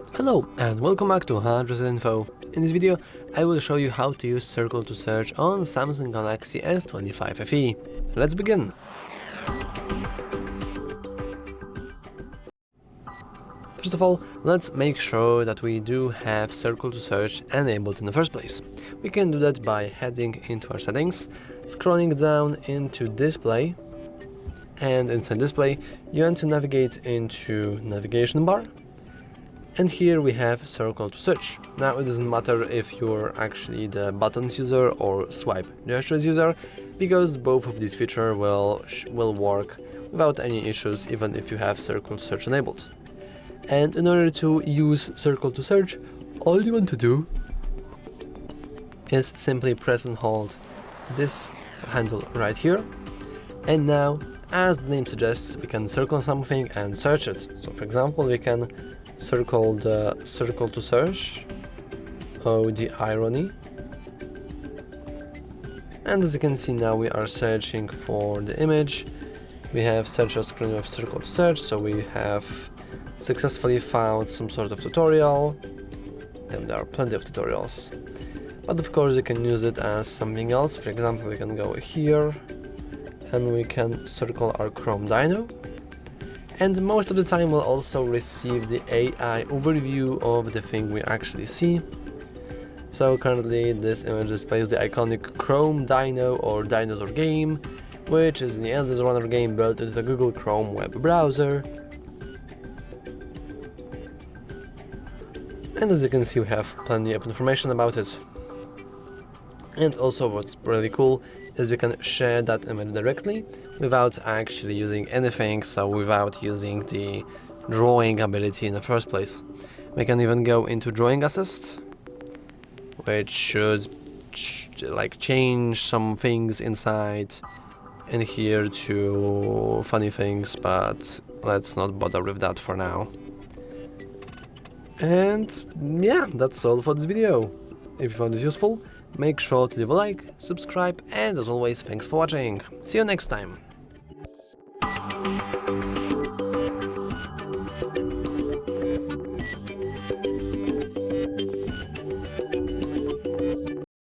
Hello and welcome back to HardReset.Info. In this video I will show you how to use Circle to search on Samsung Galaxy S25 FE. Let's begin! First of all, let's make sure that we do have Circle to search enabled in the first place. We can do that by heading into our settings, scrolling down into display, and inside display you want to navigate into navigation bar. And here we have Circle to search. Now it doesn't matter if you're actually the buttons user or swipe gestures user, because both of these features will work without any issues even if you have Circle to search enabled. And in order to use Circle to search, all you want to do is simply press and hold this handle right here. And now, as the name suggests, we can circle something and search it. So for example, we can circle the Circle to search. Oh, the irony. And as you can see, now we are searching for the image. We have search a screen of Circle to search, so we have successfully found some sort of tutorial. And there are plenty of tutorials. But of course you can use it as something else. For example, we can go here and we can circle our Chrome Dino. And most of the time we'll also receive the AI overview of the thing we actually see. So currently this image displays the iconic Chrome Dino or dinosaur game, which is the endless runner game built into the Google Chrome web browser. And as you can see, we have plenty of information about it. And also what's really cool is we can share that image directly without actually using anything, so without using the drawing ability in the first place. We can even go into drawing assist, which should change some things inside in here to funny things, but let's not bother with that for now. And yeah, that's all for this video. If you found this useful, make sure to leave a like, subscribe, and as always, thanks for watching. See you next time.